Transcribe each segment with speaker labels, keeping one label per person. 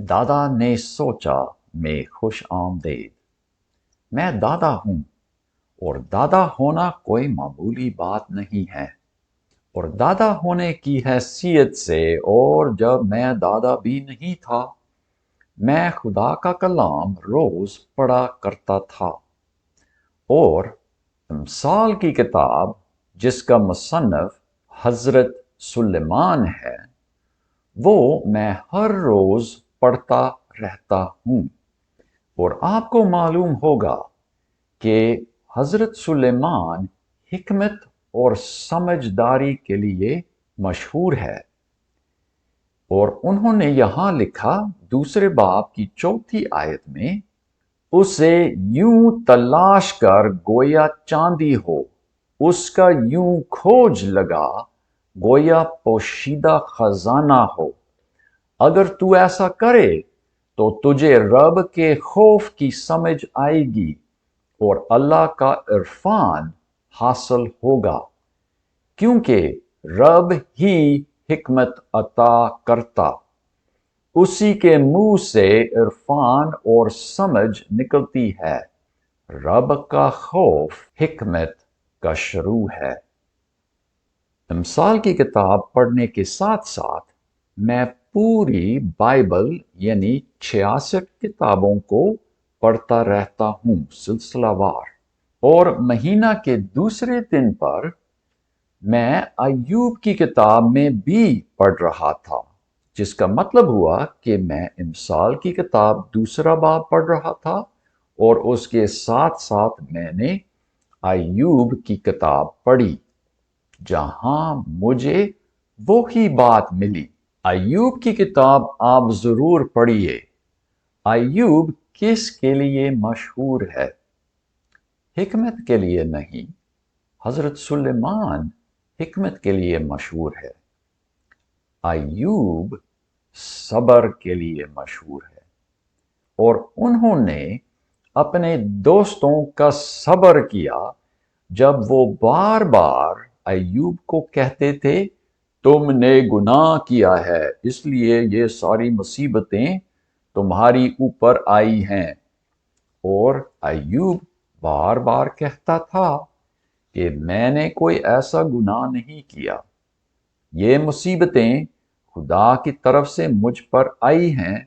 Speaker 1: दादा ने सोचा मैं खुश आमदेद। मैं दादा हूँ और दादा होना कोई मामूली बात नहीं है। और दादा होने की हैसियत से और जब मैं दादा भी नहीं था मैं खुदा का कलाम रोज पढ़ा करता था। और अमसाल की किताब जिसका मुसन्नफ हजरत सुलेमान है वो मैं हर रोज पढ़ता रहता हूँ। और आपको मालूम होगा कि हजरत सुलेमान हिकमत और समझदारी के लिए मशहूर है। और उन्होंने यहाँ लिखा दूसरे बाब की चौथी आयत में, उसे यूं तलाश कर गोया चांदी हो, उसका यूं खोज लगा गोया पोशीदा खजाना हो। अगर तू ऐसा करे तो तुझे रब के खौफ की समझ आएगी और अल्लाह का इरफान हासिल होगा, क्योंकि रब ही हिकमत अता करता, उसी के मुंह से इरफान और समझ निकलती है। रब का खौफ हिकमत का शुरू है। अमसाल की किताब पढ़ने के साथ साथ मैं पूरी बाइबल यानी 66 किताबों को पढ़ता रहता हूँ सिलसिलावार। और महीना के दूसरे दिन पर मैं अय्यूब की किताब में भी पढ़ रहा था, जिसका मतलब हुआ कि मैं अमसाल की किताब दूसरा बाब पढ़ रहा था और उसके साथ साथ मैंने अय्यूब की किताब पढ़ी, जहां मुझे वो ही बात मिली। अय्यूब की किताब आप जरूर पढ़िए। अय्यूब किसके लिए मशहूर है? हिकमत के लिए नहीं, हजरत सुलेमान हिकमत के लिए मशहूर है। अय्यूब सबर के लिए मशहूर है। और उन्होंने अपने दोस्तों का सबर किया जब वो बार बार अय्यूब को कहते थे, तुमने गुनाह किया है इसलिए ये सारी मुसीबतें तुम्हारी ऊपर आई हैं। और अय्यूब बार बार कहता था कि मैंने कोई ऐसा गुनाह नहीं किया, ये मुसीबतें खुदा की तरफ से मुझ पर आई हैं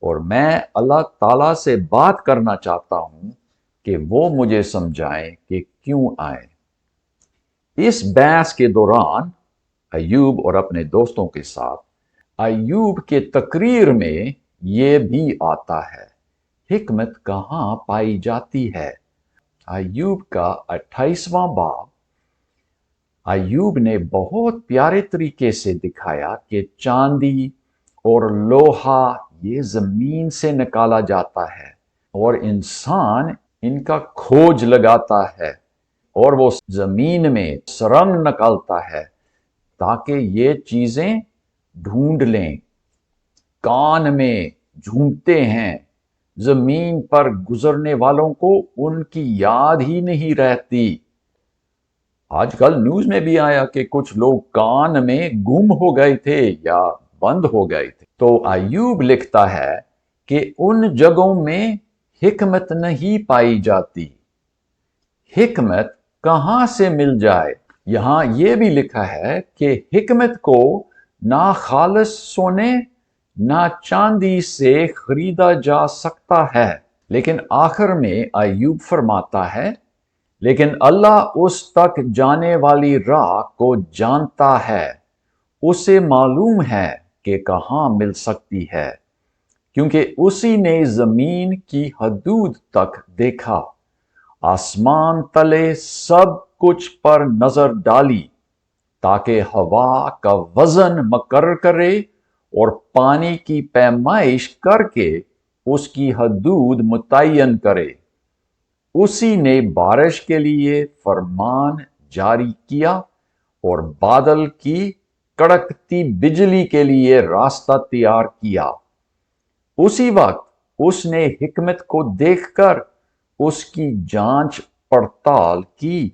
Speaker 1: और मैं अल्लाह ताला से बात करना चाहता हूं कि वो मुझे समझाएं कि क्यों आए। इस बहस के दौरान अय्यूब और अपने दोस्तों के साथ अय्यूब के तकरीर में ये भी आता है, हिकमत कहाँ पाई जाती है। अय्यूब का 28वां बाब अय्यूब ने बहुत प्यारे तरीके से दिखाया कि चांदी और लोहा ये जमीन से निकाला जाता है और इंसान इनका खोज लगाता है और वो जमीन में सुरंग निकालता है ताकि ये चीजें ढूंढ लें। कान में झूमते हैं, जमीन पर गुजरने वालों को उनकी याद ही नहीं रहती। आजकल न्यूज में भी आया कि कुछ लोग कान में गुम हो गए थे या बंद हो गए थे। तो अय्यूब लिखता है कि उन जगहों में हिकमत नहीं पाई जाती। हिकमत कहां से मिल जाए? यहां यह भी लिखा है कि हिकमत को ना खालिस सोने ना चांदी से खरीदा जा सकता है। लेकिन आखिर में अय्यूब फरमाता है, लेकिन अल्लाह उस तक जाने वाली राह को जानता है, उसे मालूम है कि कहां मिल सकती है, क्योंकि उसी ने जमीन की हदूद तक देखा, आसमान तले सब कुछ पर नजर डाली, ताकि हवा का वजन मुकर्रर करे और पानी की पैमाइश करके उसकी हदूद मुतय्यन करे। उसी ने बारिश के लिए फरमान जारी किया और बादल की कड़कती बिजली के लिए रास्ता तैयार किया। उसी वक्त उसने हिकमत को देखकर उसकी जांच पड़ताल की।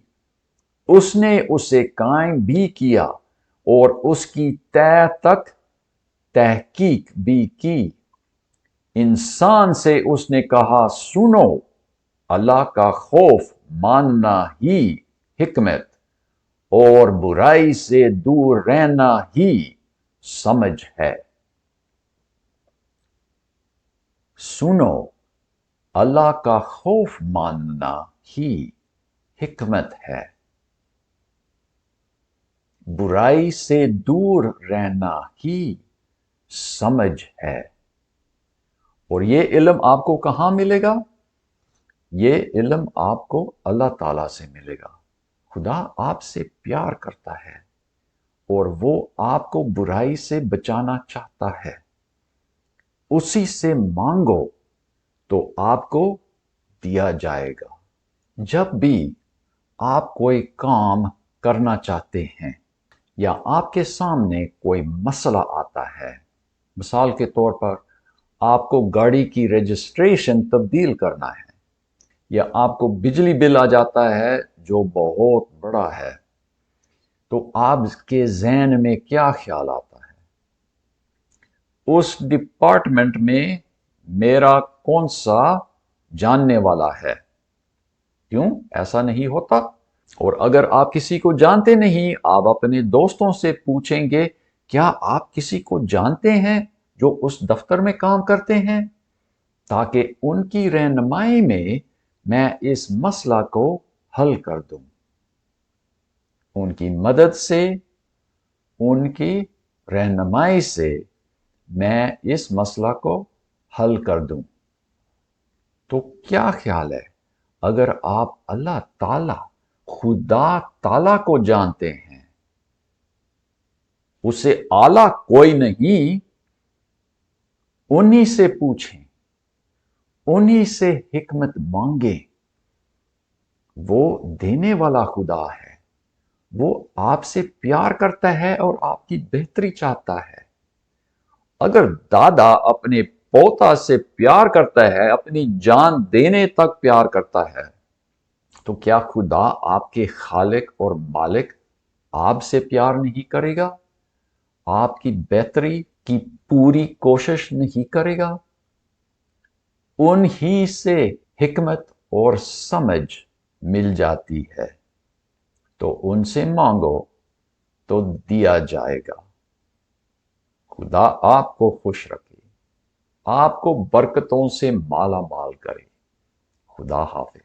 Speaker 1: उसने उसे कायम भी किया और उसकी तह तक तहकीक भी की। انسان سے اس نے کہا سنو، اللہ کا خوف ماننا ہی حکمت اور برائی سے دور رہنا ہی سمجھ ہے۔ سنو، اللہ کا خوف ماننا ہی حکمت ہے، برائی سے دور رہنا ہی سمجھ ہے۔ اور یہ علم آپ کو کہاں ملے گا؟ یہ علم آپ کو اللہ تعالیٰ سے ملے گا۔ خدا آپ سے پیار کرتا ہے اور وہ آپ کو برائی سے بچانا چاہتا ہے۔ اسی سے مانگو تو آپ کو دیا جائے گا۔ جب بھی آپ کوئی کام کرنا چاہتے ہیں یا آپ کے سامنے کوئی مسئلہ آتا ہے، مثال کے طور پر آپ کو گاڑی کی رجسٹریشن تبدیل کرنا ہے، یا آپ کو بجلی بل آ جاتا ہے جو بہت بڑا ہے، تو آپ کے ذہن میں کیا خیال آتا ہے؟ اس ڈپارٹمنٹ میں میرا کون سا جاننے والا ہے؟ کیوں ایسا نہیں ہوتا؟ اور اگر آپ کسی کو جانتے نہیں، آپ اپنے دوستوں سے پوچھیں گے کیا آپ کسی کو جانتے ہیں جو اس دفتر میں کام کرتے ہیں، تاکہ ان کی رہنمائی میں اس مسئلہ کو حل کر دوں۔ ان کی مدد سے، ان کی رہنمائی سے میں اس مسئلہ کو حل کر دوں۔ تو کیا خیال ہے اگر آپ اللہ تعالی، خدا تعالی کو جانتے ہیں، اسے اعلیٰ کوئی نہیں، انہی سے پوچھیں، انہی سے حکمت مانگیں۔ وہ دینے والا خدا ہے، وہ آپ سے پیار کرتا ہے اور آپ کی بہتری چاہتا ہے۔ اگر دادا اپنے پوتا سے پیار کرتا ہے، اپنی جان دینے تک پیار کرتا ہے، تو کیا خدا آپ کے خالق اور مالک آپ سے پیار نہیں کرے گا؟ آپ کی بہتری کی پوری کوشش نہیں کرے گا؟ انہی سے حکمت اور سمجھ مل جاتی ہے، تو ان سے مانگو تو دیا جائے گا۔ خدا آپ کو خوش رکھے، آپ کو برکتوں سے مالا مال کرے۔ خدا حافظ۔